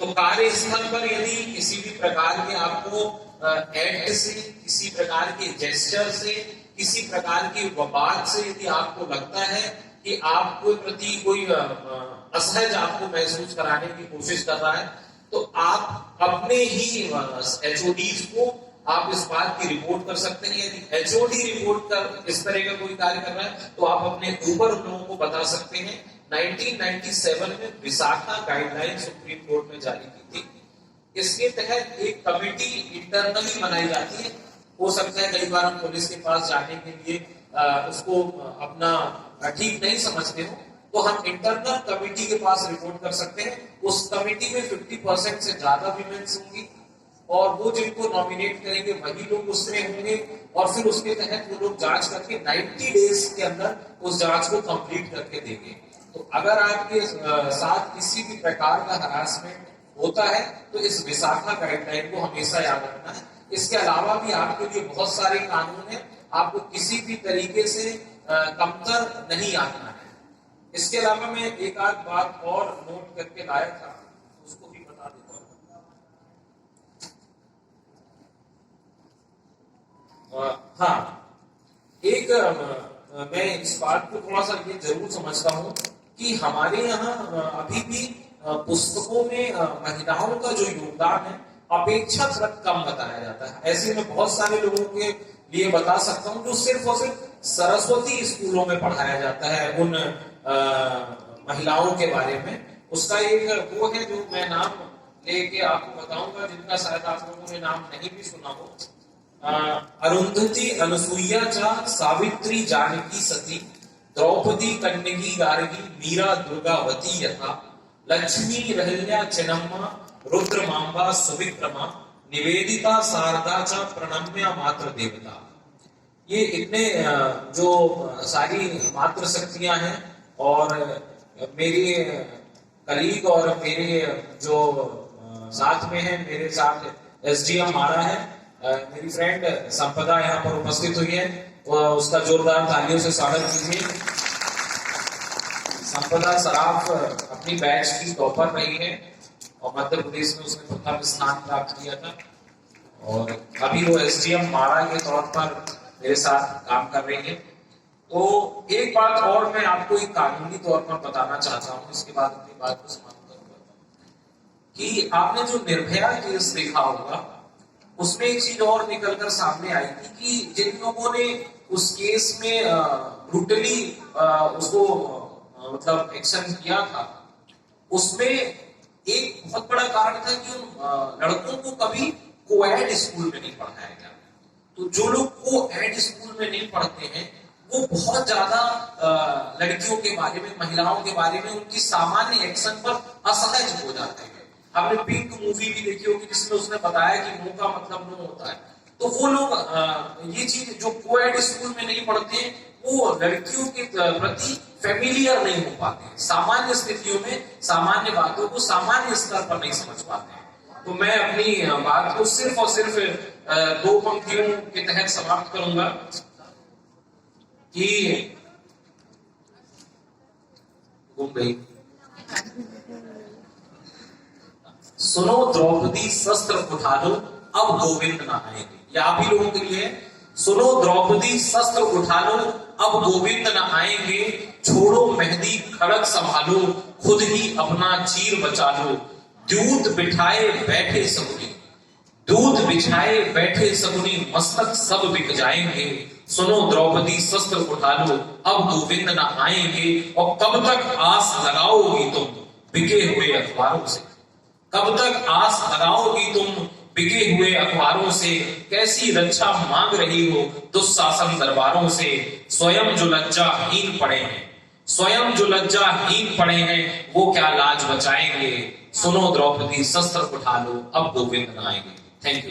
तो कार्यस्थल पर यदि किसी भी प्रकार के आपको एक्ट से, किसी प्रकार के जेस्चर से, किसी प्रकार की बात से यदि आपको लगता है कि आपके प्रति कोई असहज आपको महसूस कराने की कोशिश कर रहा है, तो आप अपने ही एचओडीज को आप इस बात की रिपोर्ट कर सकते हैं। यदि एचओडी रिपोर्ट कर इस तरह का कोई कार्य कर रहा है तो आप अपने ऊपर लोगों को बता सकते हैं। 1997 में विशाखा गाइडलाइन सुप्रीम कोर्ट में जारी की थी। इसके तहत एक कमेटी इंटरनली बनाई जाती है। हो सकता है कई बार हम पुलिस के पास जाने के लिए उसको अपना ठीक नहीं समझते हो, तो हम इंटरनल कमेटी के पास रिपोर्ट कर सकते हैं। उस कमेटी में 50% से ज्यादा विमेन्स होंगी और वो जिनको नॉमिनेट करेंगे वही लोग उसमें होंगे, और फिर उसके तहत वो लोग जांच करके 90 डेज के अंदर उस जांच को कंप्लीट करके देंगे। तो अगर आपके साथ किसी भी प्रकार का हरासमेंट होता है तो इस विशाखा गाइडलाइन को हमेशा याद रखना है। इसके अलावा भी आपके लिए बहुत सारे कानून हैं, आपको किसी भी तरीके से कमतर नहीं आना है। इसके अलावा मैं एक आध बात और नोट करके लाया था, उसको भी बता देता हूं। हाँ, एक मैं इस बात को थोड़ा सा ये जरूर समझता हूं कि हमारे यहाँ अभी भी पुस्तकों में महिलाओं का जो योगदान है अपेक्षाकृत कम बताया जाता है। ऐसे में बहुत सारे लोगों के लिए बता सकता हूं जो सिर्फ और सिर्फ सरस्वती स्कूलों में पढ़ाया जाता है उन महिलाओं के बारे में। उसका एक वो है जो मैं नाम लेके आपको बताऊंगा, जिनका शायद आप लोगों ने नाम नहीं भी सुना हो। अरुंधति अनुसुईया चा सावित्री जानकी सती द्रौपदी कन्यकी गार्गी मीरा दुर्गावती यथा लक्ष्मी रहल्या चिन्नम्मा रुद्रमांबा सुविक्रमा निवेदिता शारदा चा प्रणम्या मात्र देवता। ये इतने जो सारी मात्र शक्तियां हैं, और मेरी कलीग और मेरे जो साथ में है, मेरे साथ एसडीएम मारा है, मेरी फ्रेंड संपदा यहाँ पर उपस्थित हुई है, उसका जोरदार तालियों से स्वागत कीजिए। संपदा सराफ अपनी बैच की टॉपर रही है और मध्य प्रदेश में उसने प्रथम स्थान प्राप्त किया था, और अभी वो एसडीएम मारा के तौर पर मेरे साथ काम कर रही है। तो एक बात और मैं आपको एक कानूनी तौर पर बताना चाहता हूँ, इसके बाद अपनी बात को समाप्त करूंगा। कि आपने जो निर्भया केस देखा होगा, उसमें एक चीज और निकलकर सामने आई थी कि जिन लोगों ने उस केस में ब्रूटली उसको मतलब एक्शन किया था, उसमें एक बहुत बड़ा कारण था कि उन लड़कों को कभी कोएड स्कूल में नहीं पढ़ाया गया। तो जो लोग कोएड स्कूल में नहीं पढ़ते हैं वो बहुत ज्यादा लड़कियों के बारे में, महिलाओं के बारे में, उनकी सामान्य एक्शन पर असहज हो जाते हैं। आपने पिंक मूवी भी देखी होगी जिसमें उसने बताया कि नो का मतलब नो होता है। तो वो लोग ये चीज जो कोएड स्कूल में नहीं पढ़ते हैं वो लड़कियों के प्रति फेमिलियर नहीं हो पाते, सामान्य स्थितियों में सामान्य बातों को सामान्य स्तर पर नहीं समझ पाते हैं। तो मैं अपनी बात को सिर्फ और सिर्फ दो पंक्तियों के तहत समाप्त करूंगा कि घूम गई। सुनो द्रौपदी शस्त्र उठा लो अब गोविंद ना आएंगे। ये आप ही लोगों के लिए। सुनो द्रौपदी शस्त्र उठा लो अब गोविंद न आएंगे, छोड़ो मेहंदी खड़ग संभालो, खुद ही अपना चीर बचा लो। दूध बिठाए बैठे सगुनी, दूध बिछाए बैठे सगुनी, मस्तक सब बिक जाएंगे। सुनो द्रौपदी शस्त्र उठा लो अब गोविंद न आएंगे। और कब तक आस लगाओगी तुम बिके हुए अखबारों से, कब तक आस लगाओगी तुम बिके हुए अखबारों से। कैसी रक्षा मांग रही हो दुशासन दरबारों से। स्वयं जो लज्जाहीन पड़े हैं, स्वयं जो लज्जाहीन पड़े हैं, वो क्या लाज बचाएंगे। सुनो द्रौपदी शस्त्र उठा लो अब गोविंद न आएंगे। Thank you.